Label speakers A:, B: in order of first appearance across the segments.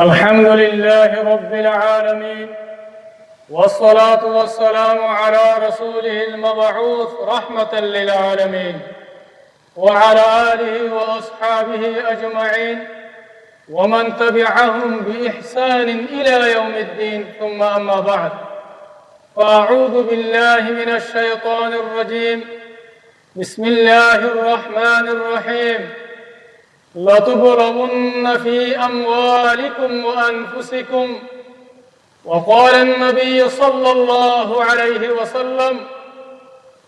A: الحمد لله رب العالمين، والصلاة والسلام على رسوله المبعوث رحمة للعالمين وعلى آله وأصحابه أجمعين ومن تبعهم بإحسان إلى يوم الدين، ثم أما بعد، فأعوذ بالله من الشيطان الرجيم. بسم الله الرحمن الرحيم. لتبلغن في أموالكم وأنفسكم. وقال النبي صلى الله عليه وسلم: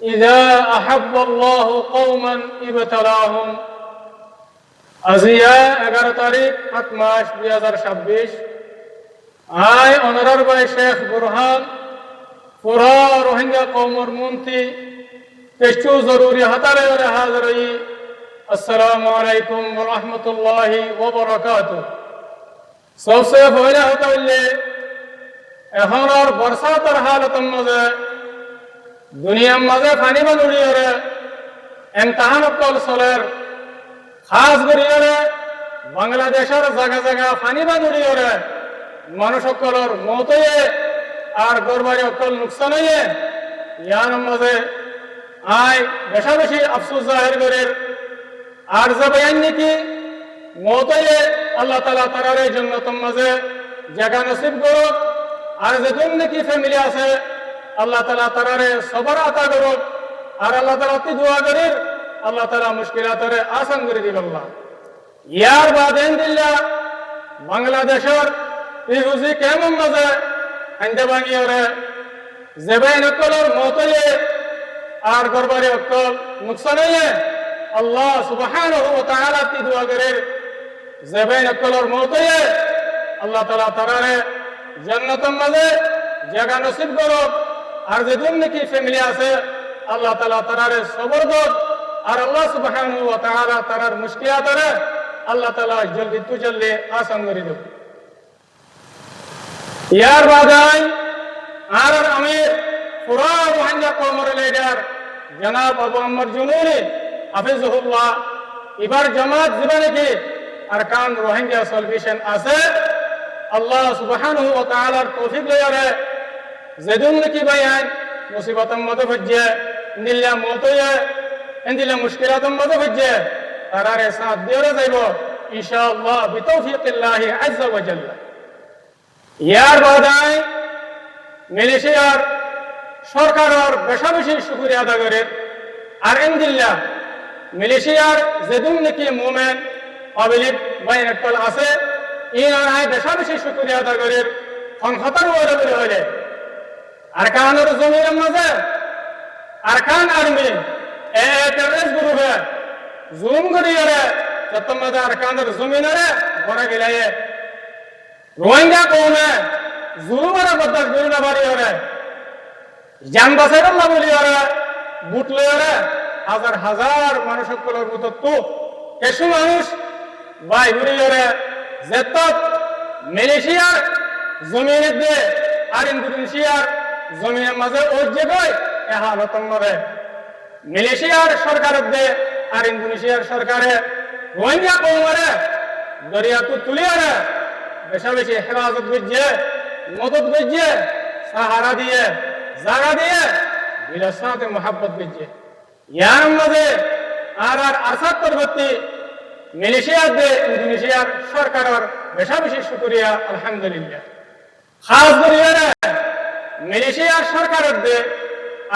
A: إذا أحب الله قوما ابتلاهم. আজিয়া 11 তারিখ 7 মাস 2026 আয় অনারার ভাই শেখ বুরহান পুরা রোহিঙ্গা কওমর মন্ত্রী পেশু জরুরি হাতারে হাজরই। আসসালামু আলাইকুম ওয়া রাহমাতুল্লাহি ওয়া বারাকাতুহু। सबसे पहले होता है এখন আর বর্ষাতের হালতের মাঝে দুনিয়ার মাঝে পানি বানুড়ি ওরে এমতাহান কল চলের খাস করি ওরে বাংলাদেশের জায়গা জায়গা পানি বানুড়ি ওরে মানুষ সকলের মত হয়ে আর গরবারি অকল নুকসান হয়ে ইয়ার মাঝে আয় বেশা বেশি আফসোস জাহির করে আর যে বয়ান নাকি মত হয়ে আল্লাহ তাআলা তার জান্নাতের মাঝে জায়গা নসিব করুক। আর যেদিন নাকি ফ্যামিলি আছে আল্লাহ তাআলা তারারে সবর আতা করুক। আর আল্লাহ তাআলা তি দোয়া করি আল্লাহ তাআলা মুশকিলাতরে আসান করে দিবেন আল্লাহ। ইয়ার বাদ ইনশাআল্লাহ বাংলাদেশের ইহুজি কেমন মাঝে আন্দে বানিয়রে জেবাইন অকলর মতয়ে আর গরবারে অকল নুকসান হয়ে আল্লাহ সুবহানাহু ওয়া তাআলা তি দোয়া করে জেবাইন অকলর মতয়ে আল্লাহ তাআলা তারারে জান্নাতের মাঝে জায়গা নসিব করুক। আর যেদিন নাকি ফ্যামিলি আছে আল্লাহ তাআলা তারারে সবর করুক। আর আল্লাহ সুবহানাহু ওয়া তাআলা তারার মুশকিলাতরে আল্লাহ তাআলা জলদি তু জলদি আসান করে দেব। ইয়ার বাদাই আর আমি পুরা রোহিঙ্গা কওমের লিডার জনাব আবু আম্মর জুনুরি হাফিজুহুল্লাহ এবার জামাত জীবনে কি আরকান রোহিঙ্গা সলিউশন আছে আল্লাহ সুবহানাহু ওয়া তাআলার তৌফিক লয়ারে যেদিন নাকি বায়ান মুসিবতের মধ্যে ভজ্জে নিল্লা মতয়ে ইনদিলা মুশকিলাতের মধ্যে ভজ্জে তারারে সাথ দিওরে যাইব ইনশাআল্লাহ বিতৌফিকিল্লাহি আযজা ওয়া জাল্লা। ইয়ার বাদাই মালয়েশিয়ার সরকারের বেশা বেশি শুকরিয়া আদা করে। আর ইনদিল্লাহ মালয়েশিয়ার যেদিন নাকি মুমিন পাবলিক বাইনাকল আছে ইনারাই বেশা বেশি শুকরিয়া আদা করে সংহতার ওরে হইলে আরকানের জমিনের মাঝে আরকান আর্মি টেররিস্ট গ্রুপে জুলুম করিয়ে যতম মাঝে আরকানের জমিনরে বড় গেলে রোহিঙ্গা কওমে জুলুমের বরদাস্ত করি না পারি ওরে জান বাঁচাইর আল্লাহ বলি ওরে বুট লই ওরে হাজার হাজার মানুষ সকলের মতো তো কিছু মানুষ বাই ঘুরি ওরে যেত মালয়েশিয়ার জমিনের দিয়ে আর ইন্দোনেশিয়ার জমিনের মাঝে ওজে গই এ হালতন মরে মালয়েশিয়ার সরকারের দিয়ে আর ইন্দোনেশিয়ার সরকারে রোহিঙ্গা কওমরে দরিয়াতে তুলিয়ারে বেশা বেশি হেফাজত বুঝে মদত বুঝে সাহারা দিয়ে জায়গা দিয়ে দিলের সাথে মোহাব্বত বুঝে ইয়ার মাঝে আর আসাদ পরবর্তী মালয়েশিয়ার দে ইন্দোনেশিয়ার সরকারের বেশা বেশি শুকরিয়া আলহামদুলিল্লাহ। খাস করিয়া মালয়েশিয়ার সরকারের দে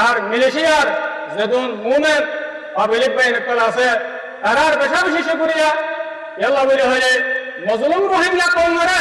A: আর মালয়েশিয়ার যেদিন মুমিন পাবলিক বাইনাকল আছে তারার বেশা বেশি শুকরিয়া আল্লাহ বলি হইলে মজলুম রোহিঙ্গা কওমরে